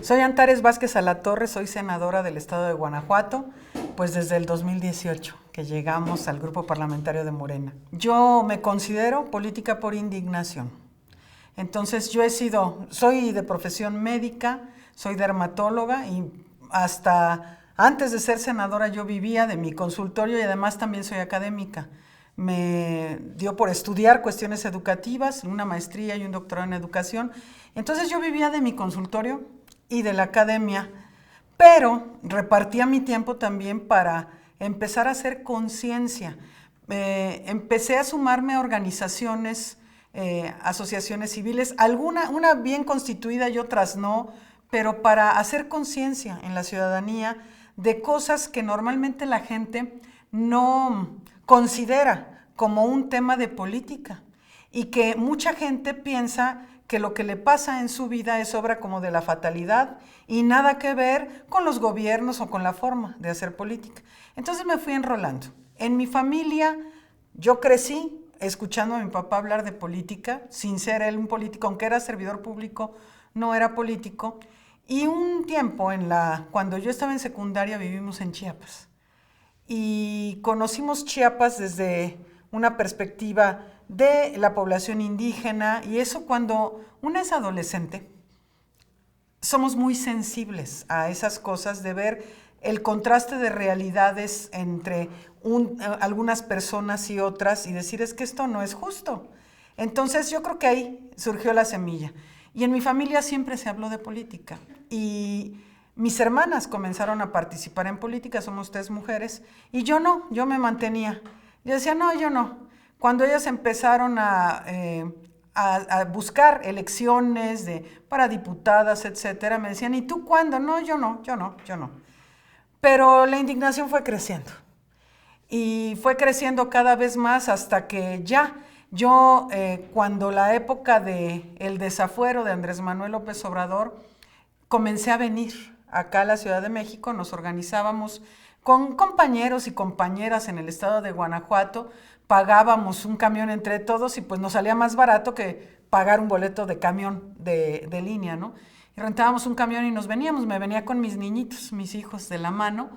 Soy Antares Vázquez Alatorre, soy senadora del estado de Guanajuato, pues desde el 2018 que llegamos al grupo parlamentario de Morena. Yo me considero política por indignación. Entonces soy de profesión médica, soy dermatóloga y hasta antes de ser senadora yo vivía de mi consultorio y además también soy académica. Me dio por estudiar cuestiones educativas, una maestría y un doctorado en educación. Entonces yo vivía de mi consultorio y de la academia, pero repartía mi tiempo también para empezar a hacer conciencia. Empecé a sumarme a organizaciones, asociaciones civiles, una bien constituida y otras no, pero para hacer conciencia en la ciudadanía de cosas que normalmente la gente no considera como un tema de política y que mucha gente piensa que lo que le pasa en su vida es obra como de la fatalidad y nada que ver con los gobiernos o con la forma de hacer política. Entonces me fui enrolando. En mi familia yo crecí escuchando a mi papá hablar de política, sin ser él un político, aunque era servidor público, no era político. Y un tiempo, cuando yo estaba en secundaria, vivimos en Chiapas. Y conocimos Chiapas desde una perspectiva de la población indígena, y eso cuando uno es adolescente, somos muy sensibles a esas cosas de ver el contraste de realidades entre algunas personas y otras y decir es que esto no es justo. Entonces yo creo que ahí surgió la semilla. Y en mi familia siempre se habló de política y mis hermanas comenzaron a participar en política, somos 3 mujeres, y yo no, yo me mantenía. Yo decía, no, yo no. Cuando ellas empezaron a buscar elecciones para diputadas, etcétera, me decían, ¿y tú cuándo? No, yo no. Pero la indignación fue creciendo. Y fue creciendo cada vez más hasta que cuando la época del desafuero de Andrés Manuel López Obrador, comencé a venir acá a la Ciudad de México, nos organizábamos con compañeros y compañeras en el estado de Guanajuato, pagábamos un camión entre todos y pues nos salía más barato que pagar un boleto de camión de línea, ¿no? Y rentábamos un camión y nos veníamos, me venía con mis niñitos, mis hijos de la mano,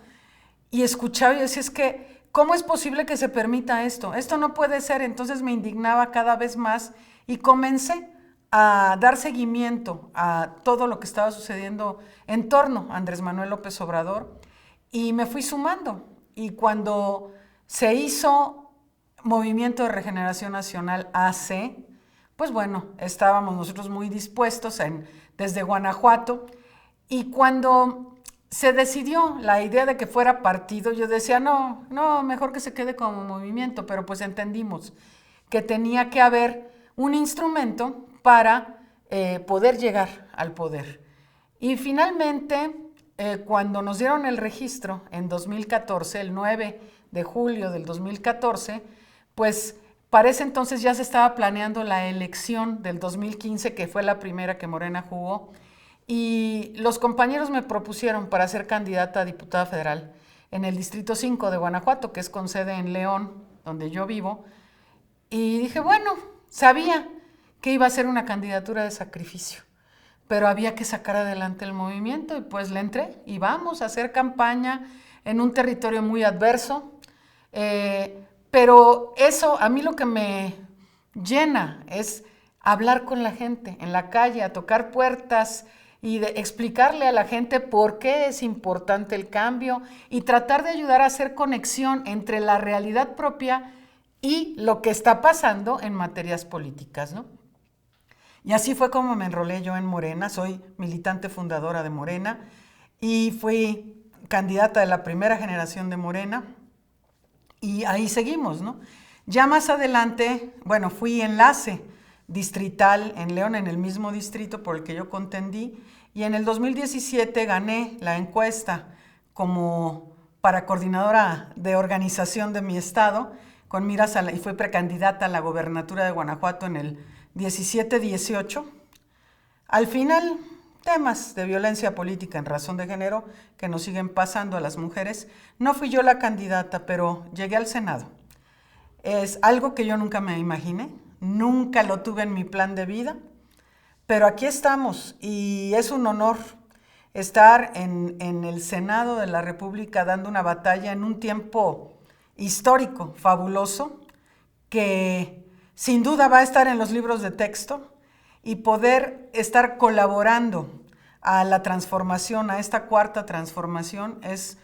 y escuchaba y decía, es que, ¿cómo es posible que se permita esto? Esto no puede ser. Entonces me indignaba cada vez más y comencé a dar seguimiento a todo lo que estaba sucediendo en torno a Andrés Manuel López Obrador y me fui sumando. Y cuando se hizo Movimiento de Regeneración Nacional AC, pues bueno, estábamos nosotros muy dispuestos desde Guanajuato, y cuando se decidió la idea de que fuera partido, yo decía, no, mejor que se quede como movimiento, pero pues entendimos que tenía que haber un instrumento para poder llegar al poder. Y finalmente, cuando nos dieron el registro en 2014, el 9 de julio del 2014, pues para ese entonces ya se estaba planeando la elección del 2015, que fue la primera que Morena jugó, y los compañeros me propusieron para ser candidata a diputada federal en el Distrito 5 de Guanajuato, que es con sede en León, donde yo vivo, y dije, bueno, sabía que iba a ser una candidatura de sacrificio, pero había que sacar adelante el movimiento y pues le entré y vamos a hacer campaña en un territorio muy adverso, pero eso a mí lo que me llena es hablar con la gente en la calle, a tocar puertas y explicarle a la gente por qué es importante el cambio y tratar de ayudar a hacer conexión entre la realidad propia y lo que está pasando en materias políticas, ¿no? Y así fue como me enrolé yo en Morena, soy militante fundadora de Morena y fui candidata de la primera generación de Morena y ahí seguimos, ¿no? Ya más adelante, bueno, fui enlace distrital en León, en el mismo distrito por el que yo contendí, y en el 2017 gané la encuesta como para coordinadora de organización de mi estado, con miras y fui precandidata a la gobernatura de Guanajuato en el 17-18. Al final, temas de violencia política en razón de género que nos siguen pasando a las mujeres. No fui yo la candidata, pero llegué al Senado. Es algo que yo nunca me imaginé, nunca lo tuve en mi plan de vida, pero aquí estamos y es un honor estar en el Senado de la República dando una batalla en un tiempo histórico, fabuloso, que sin duda va a estar en los libros de texto y poder estar colaborando a la transformación, a esta cuarta transformación, es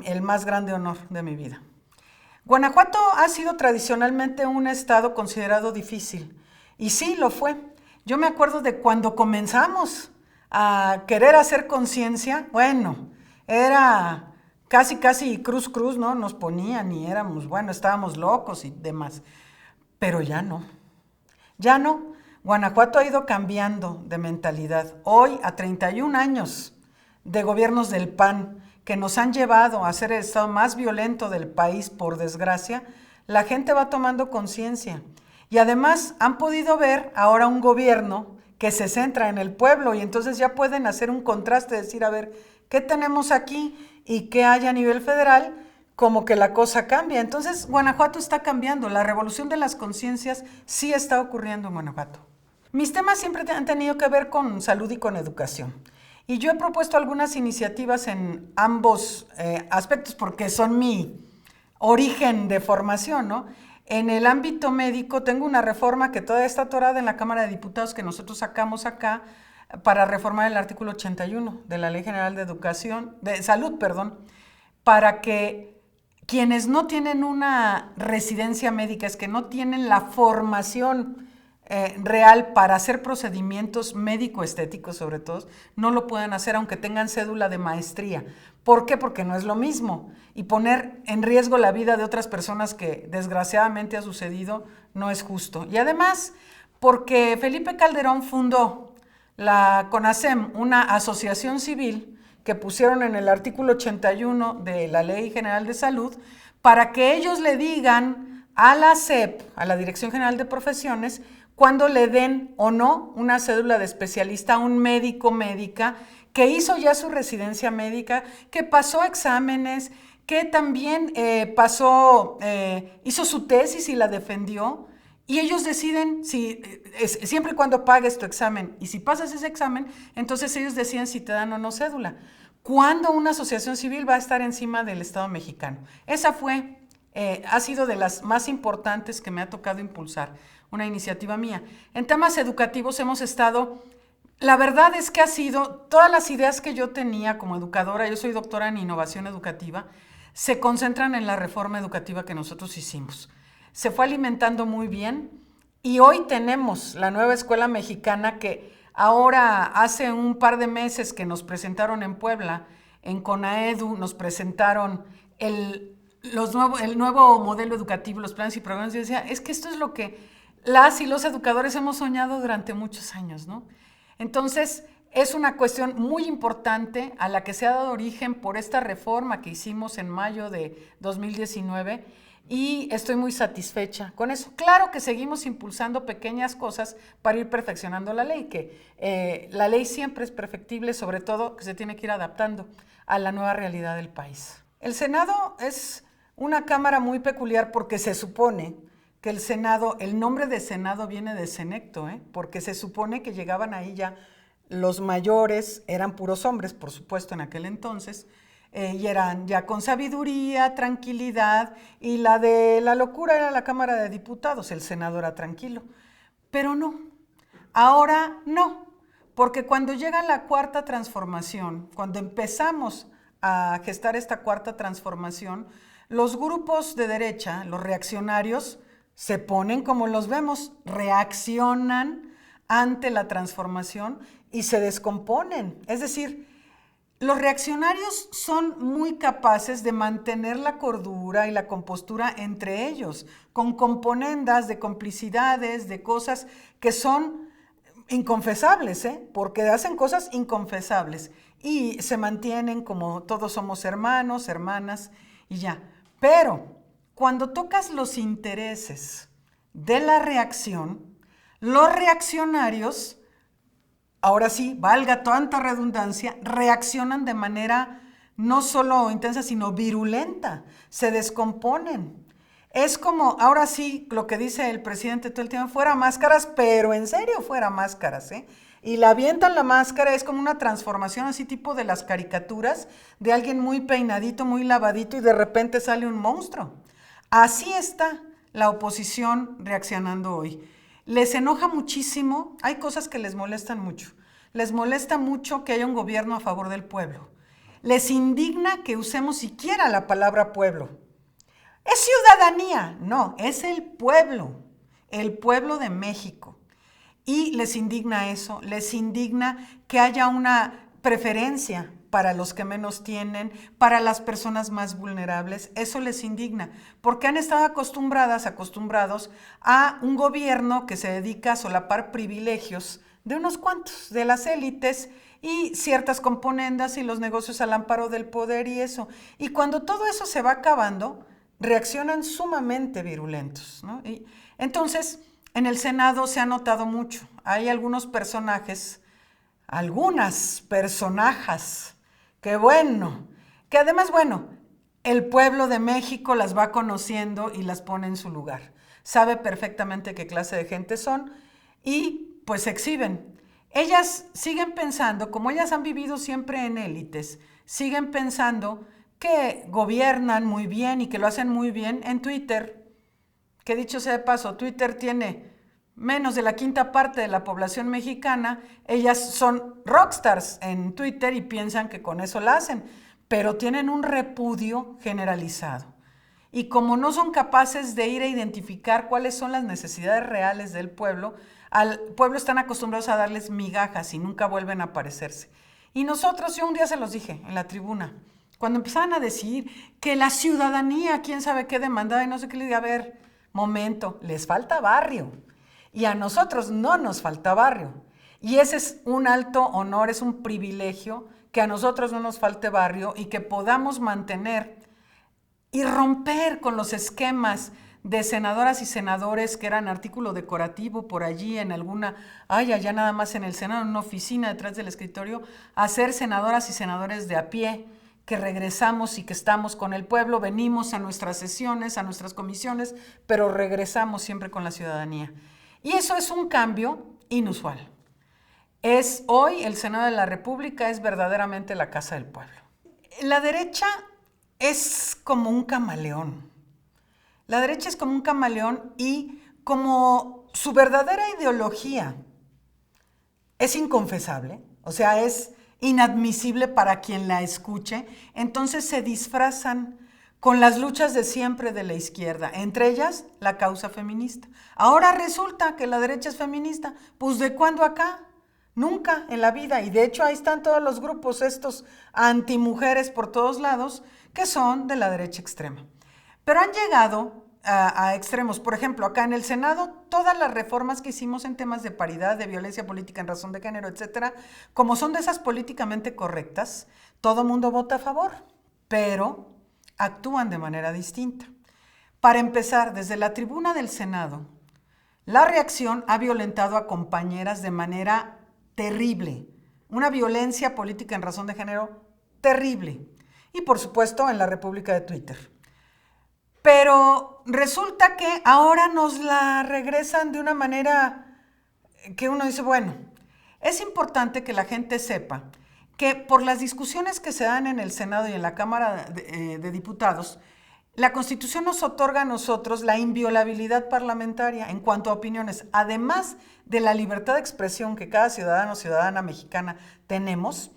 el más grande honor de mi vida. Guanajuato ha sido tradicionalmente un estado considerado difícil, y sí lo fue. Yo me acuerdo de cuando comenzamos a querer hacer conciencia, bueno, era casi cruz, ¿no? Nos ponían y éramos, bueno, estábamos locos y demás. Pero ya no. Guanajuato ha ido cambiando de mentalidad. Hoy, a 31 años de gobiernos del PAN, que nos han llevado a ser el estado más violento del país, por desgracia, la gente va tomando conciencia. Y además han podido ver ahora un gobierno que se centra en el pueblo y entonces ya pueden hacer un contraste, decir, a ver, ¿qué tenemos aquí y qué hay a nivel federal? Como que la cosa cambia. Entonces, Guanajuato está cambiando. La revolución de las conciencias sí está ocurriendo en Guanajuato. Mis temas siempre han tenido que ver con salud y con educación. Y yo he propuesto algunas iniciativas en ambos aspectos porque son mi origen de formación, ¿no? En el ámbito médico tengo una reforma que todavía está atorada en la Cámara de Diputados que nosotros sacamos acá para reformar el artículo 81 de la Ley General de Salud, para que quienes no tienen una residencia médica, es que no tienen la formación real para hacer procedimientos médico-estéticos, sobre todo, no lo pueden hacer aunque tengan cédula de maestría. ¿Por qué? Porque no es lo mismo. Y poner en riesgo la vida de otras personas que desgraciadamente ha sucedido no es justo. Y además, porque Felipe Calderón fundó la CONASEM, una asociación civil que pusieron en el artículo 81 de la Ley General de Salud, para que ellos le digan a la SEP, a la Dirección General de Profesiones, cuando le den o no una cédula de especialista a un médico, médica, que hizo ya su residencia médica, que pasó exámenes, que también hizo su tesis y la defendió, y ellos deciden, siempre y cuando pagues tu examen, y si pasas ese examen, entonces ellos deciden si te dan o no cédula. ¿Cuándo una asociación civil va a estar encima del Estado mexicano? Esa ha sido de las más importantes que me ha tocado impulsar, una iniciativa mía. En temas educativos hemos estado, la verdad es que ha sido, todas las ideas que yo tenía como educadora, yo soy doctora en innovación educativa, se concentran en la reforma educativa que nosotros hicimos. Se fue alimentando muy bien y hoy tenemos la nueva escuela mexicana que ahora hace un par de meses que nos presentaron en Puebla, en CONAEDU, nos presentaron el nuevo modelo educativo, los planes y programas. Yo decía, es que esto es lo que las y los educadores hemos soñado durante muchos años, ¿no? Entonces, es una cuestión muy importante a la que se ha dado origen por esta reforma que hicimos en mayo de 2019 y estoy muy satisfecha con eso. Claro que seguimos impulsando pequeñas cosas para ir perfeccionando la ley, que la ley siempre es perfectible, sobre todo que se tiene que ir adaptando a la nueva realidad del país. El Senado es una cámara muy peculiar porque se supone que el Senado, el nombre de Senado viene de senecto, porque se supone que llegaban ahí ya los mayores, eran puros hombres, por supuesto, en aquel entonces, y eran ya con sabiduría, tranquilidad, y la de la locura era la Cámara de Diputados, el Senado era tranquilo. Pero no, ahora no, porque cuando llega la cuarta transformación, cuando empezamos a gestar esta cuarta transformación, los grupos de derecha, los reaccionarios, se ponen como los vemos, reaccionan ante la transformación y se descomponen. Es decir, los reaccionarios son muy capaces de mantener la cordura y la compostura entre ellos, con componendas de complicidades, de cosas que son inconfesables, porque hacen cosas inconfesables y se mantienen como todos somos hermanos, hermanas y ya. Pero cuando tocas los intereses de la reacción, los reaccionarios, ahora sí, valga tanta redundancia, reaccionan de manera no solo intensa, sino virulenta, se descomponen. Es como, ahora sí, lo que dice el presidente todo el tiempo, fuera máscaras, pero en serio fuera máscaras, ¿eh? Y la avientan la máscara, es como una transformación así tipo de las caricaturas, de alguien muy peinadito, muy lavadito y de repente sale un monstruo. Así está la oposición reaccionando hoy. Les enoja muchísimo, hay cosas que les molestan mucho. Les molesta mucho que haya un gobierno a favor del pueblo. Les indigna que usemos siquiera la palabra pueblo. Es ciudadanía, no, es el pueblo de México. Y les indigna eso, les indigna que haya una preferencia para los que menos tienen, para las personas más vulnerables, eso les indigna, porque han estado acostumbrados a un gobierno que se dedica a solapar privilegios de unos cuantos, de las élites y ciertas componendas y los negocios al amparo del poder y eso. Y cuando todo eso se va acabando, reaccionan sumamente virulentos, ¿no? Y entonces, en el Senado se ha notado mucho. Hay algunas personajes, que además, bueno, el pueblo de México las va conociendo y las pone en su lugar. Sabe perfectamente qué clase de gente son y pues se exhiben. Ellas siguen pensando, como ellas han vivido siempre en élites, siguen pensando que gobiernan muy bien y que lo hacen muy bien en Twitter, que dicho sea de paso, Twitter tiene menos de la quinta parte de la población mexicana, ellas son rockstars en Twitter y piensan que con eso la hacen, pero tienen un repudio generalizado. Y como no son capaces de ir a identificar cuáles son las necesidades reales del pueblo, al pueblo están acostumbrados a darles migajas y nunca vuelven a aparecerse. Y nosotros, yo un día se los dije en la tribuna, cuando empezaban a decir que la ciudadanía, quién sabe qué demandaba y no sé qué, le dije, a ver, momento, les falta barrio. Y a nosotros no nos falta barrio. Y ese es un alto honor, es un privilegio que a nosotros no nos falte barrio y que podamos mantener y romper con los esquemas de senadoras y senadores que eran artículo decorativo por allí en alguna, allá nada más en el Senado, en una oficina detrás del escritorio, a ser senadoras y senadores de a pie, que regresamos y que estamos con el pueblo, venimos a nuestras sesiones, a nuestras comisiones, pero regresamos siempre con la ciudadanía. Y eso es un cambio inusual. Hoy el Senado de la República es verdaderamente la casa del pueblo. La derecha es como un camaleón. La derecha es como un camaleón y como su verdadera ideología es inconfesable, o sea, es inadmisible para quien la escuche, entonces se disfrazan con las luchas de siempre de la izquierda, entre ellas la causa feminista. Ahora resulta que la derecha es feminista, pues ¿de cuándo acá? Nunca en la vida, y de hecho ahí están todos los grupos estos antimujeres por todos lados que son de la derecha extrema. Pero han llegado a extremos. Por ejemplo, acá en el Senado, todas las reformas que hicimos en temas de paridad, de violencia política en razón de género, etcétera, como son de esas políticamente correctas, todo mundo vota a favor, pero actúan de manera distinta. Para empezar, desde la tribuna del Senado, la reacción ha violentado a compañeras de manera terrible, una violencia política en razón de género terrible. Y por supuesto en la República de Twitter. Pero resulta que ahora nos la regresan de una manera que uno dice, bueno, es importante que la gente sepa que por las discusiones que se dan en el Senado y en la Cámara de Diputados, la Constitución nos otorga a nosotros la inviolabilidad parlamentaria en cuanto a opiniones, además de la libertad de expresión que cada ciudadano o ciudadana mexicana tenemos.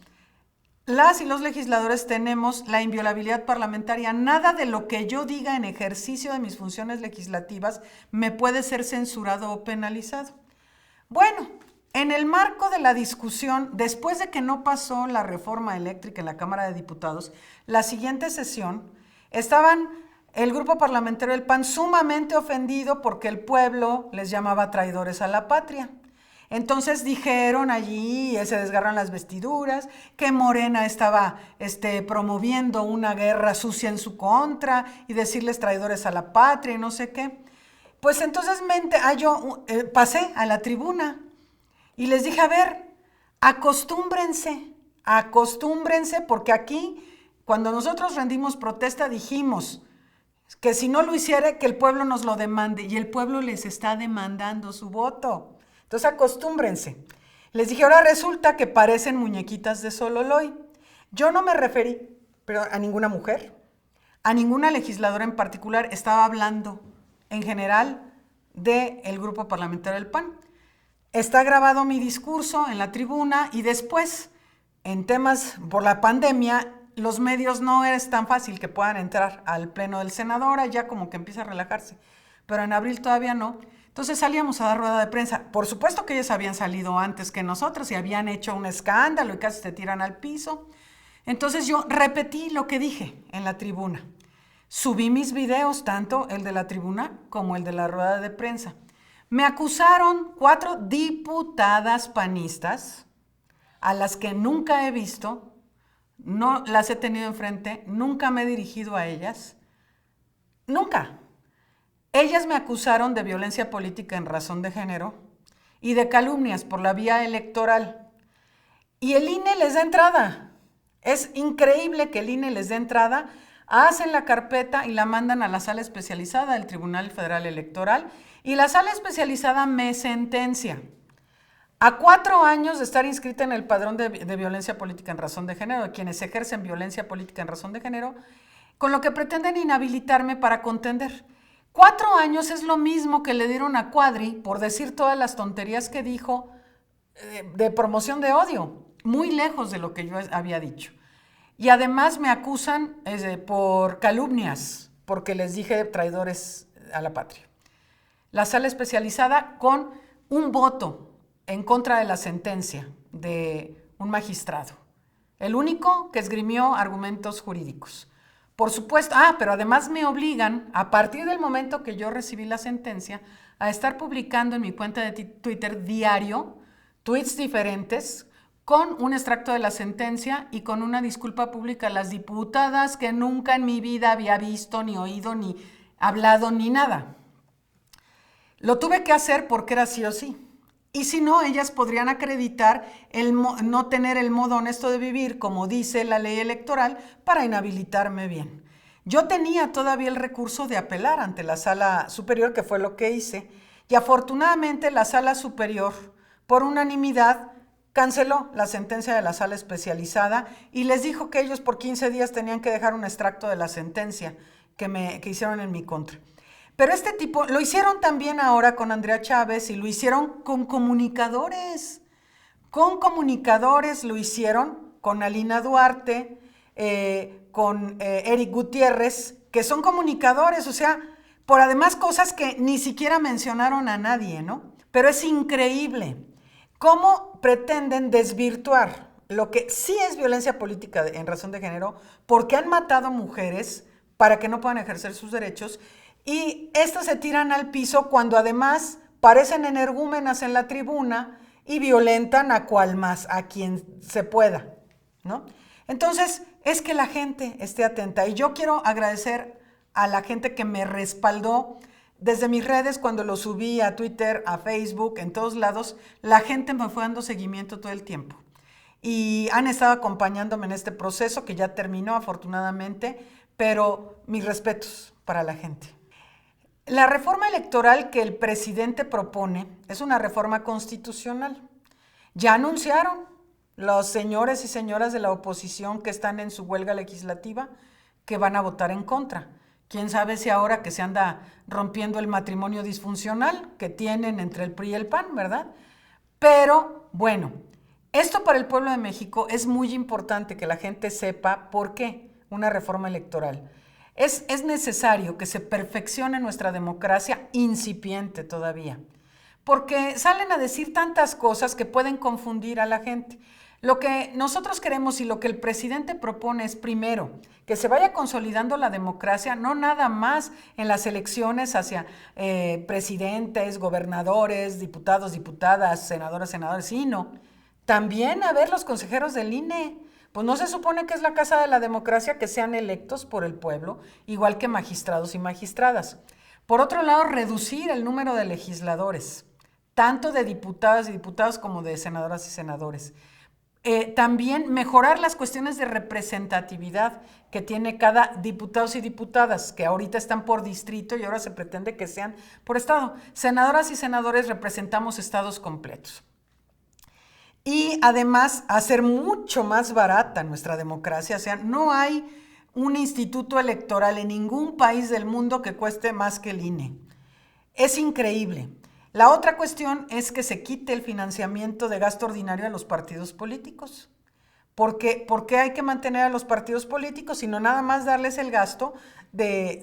Las y los legisladores tenemos la inviolabilidad parlamentaria. Nada de lo que yo diga en ejercicio de mis funciones legislativas me puede ser censurado o penalizado. Bueno, en el marco de la discusión, después de que no pasó la reforma eléctrica en la Cámara de Diputados, la siguiente sesión estaban el grupo parlamentario del PAN sumamente ofendido porque el pueblo les llamaba traidores a la patria. Entonces dijeron allí, se desgarran las vestiduras, que Morena estaba promoviendo una guerra sucia en su contra y decirles traidores a la patria y no sé qué. Pues entonces yo pasé a la tribuna y les dije, a ver, acostúmbrense porque aquí, cuando nosotros rendimos protesta, dijimos, que si no lo hiciera, que el pueblo nos lo demande, y el pueblo les está demandando su voto. Entonces acostúmbrense. Les dije, ahora resulta que parecen muñequitas de Sololoy. Yo no me referí pero a ninguna mujer, a ninguna legisladora en particular, estaba hablando en general del grupo parlamentario del PAN. Está grabado mi discurso en la tribuna y después, en temas por la pandemia, los medios no es tan fácil que puedan entrar al pleno del Senado, ahora ya como que empieza a relajarse, pero en abril todavía no. Entonces salíamos a dar rueda de prensa. Por supuesto que ellos habían salido antes que nosotros y habían hecho un escándalo y casi se tiran al piso. Entonces yo repetí lo que dije en la tribuna. Subí mis videos, tanto el de la tribuna como el de la rueda de prensa. Me acusaron 4 diputadas panistas, a las que nunca he visto, no las he tenido enfrente, nunca me he dirigido a ellas, nunca. Ellas me acusaron de violencia política en razón de género y de calumnias por la vía electoral. Y el INE les da entrada. Es increíble que el INE les dé entrada, hacen la carpeta y la mandan a la sala especializada del Tribunal Federal Electoral y la sala especializada me sentencia a 4 años de estar inscrita en el padrón de violencia política en razón de género, de quienes ejercen violencia política en razón de género, con lo que pretenden inhabilitarme para contender. 4 años es lo mismo que le dieron a Cuadri por decir todas las tonterías que dijo de promoción de odio, muy lejos de lo que yo había dicho. Y además me acusan por calumnias, porque les dije traidores a la patria. La sala especializada con un voto en contra de la sentencia de un magistrado, el único que esgrimió argumentos jurídicos. Por supuesto, pero además me obligan, a partir del momento que yo recibí la sentencia, a estar publicando en mi cuenta de Twitter diario tweets diferentes con un extracto de la sentencia y con una disculpa pública a las diputadas que nunca en mi vida había visto, ni oído, ni hablado, ni nada. Lo tuve que hacer porque era sí o sí. Y si no, ellas podrían acreditar no tener el modo honesto de vivir, como dice la ley electoral, para inhabilitarme bien. Yo tenía todavía el recurso de apelar ante la sala superior, que fue lo que hice, y afortunadamente la sala superior, por unanimidad, canceló la sentencia de la sala especializada y les dijo que ellos por 15 días tenían que dejar un extracto de la sentencia que hicieron en mi contra. Pero este tipo, lo hicieron también ahora con Andrea Chávez y lo hicieron con comunicadores. Con comunicadores lo hicieron con Alina Duarte, con Eric Gutiérrez, que son comunicadores, o sea, por además cosas que ni siquiera mencionaron a nadie, ¿no? Pero es increíble cómo pretenden desvirtuar lo que sí es violencia política en razón de género, porque han matado mujeres para que no puedan ejercer sus derechos, y estas se tiran al piso cuando además parecen energúmenas en la tribuna y violentan a quien se pueda, ¿no? Entonces, es que la gente esté atenta. Y yo quiero agradecer a la gente que me respaldó desde mis redes, cuando lo subí a Twitter, a Facebook, en todos lados. La gente me fue dando seguimiento todo el tiempo. Y han estado acompañándome en este proceso que ya terminó afortunadamente, pero mis respetos para la gente. La reforma electoral que el presidente propone es una reforma constitucional. Ya anunciaron los señores y señoras de la oposición que están en su huelga legislativa que van a votar en contra. Quién sabe si ahora que se anda rompiendo el matrimonio disfuncional que tienen entre el PRI y el PAN, ¿verdad? Pero bueno, esto para el pueblo de México es muy importante que la gente sepa por qué una reforma electoral. Es necesario que se perfeccione nuestra democracia incipiente todavía, porque salen a decir tantas cosas que pueden confundir a la gente. Lo que nosotros queremos y lo que el presidente propone es, primero, que se vaya consolidando la democracia, no nada más en las elecciones hacia presidentes, gobernadores, diputados, diputadas, senadoras, senadores, sino también a ver los consejeros del INE. Pues no se supone que es la casa de la democracia que sean electos por el pueblo, igual que magistrados y magistradas. Por otro lado, reducir el número de legisladores, tanto de diputadas y diputados como de senadoras y senadores. También mejorar las cuestiones de representatividad que tiene cada diputados y diputadas, que ahorita están por distrito y ahora se pretende que sean por estado. Senadoras y senadores representamos estados completos. Y además hacer mucho más barata nuestra democracia. O sea, no hay un instituto electoral en ningún país del mundo que cueste más que el INE. Es increíble. La otra cuestión es que se quite el financiamiento de gasto ordinario a los partidos políticos. ¿Por qué hay que mantener a los partidos políticos, sino nada más darles el gasto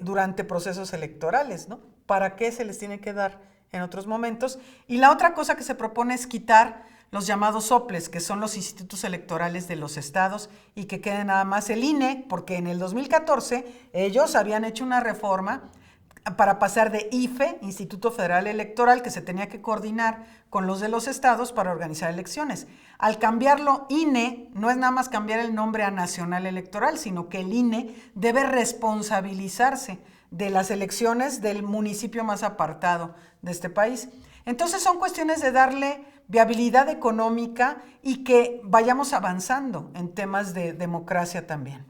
durante procesos electorales, ¿no? ¿Para qué se les tiene que dar en otros momentos? Y la otra cosa que se propone es quitar los llamados soples, que son los institutos electorales de los estados, y que quede nada más el INE, porque en el 2014 ellos habían hecho una reforma para pasar de IFE, Instituto Federal Electoral, que se tenía que coordinar con los de los estados para organizar elecciones. Al cambiarlo INE, no es nada más cambiar el nombre a Nacional Electoral, sino que el INE debe responsabilizarse de las elecciones del municipio más apartado de este país. Entonces son cuestiones de darle viabilidad económica y que vayamos avanzando en temas de democracia también.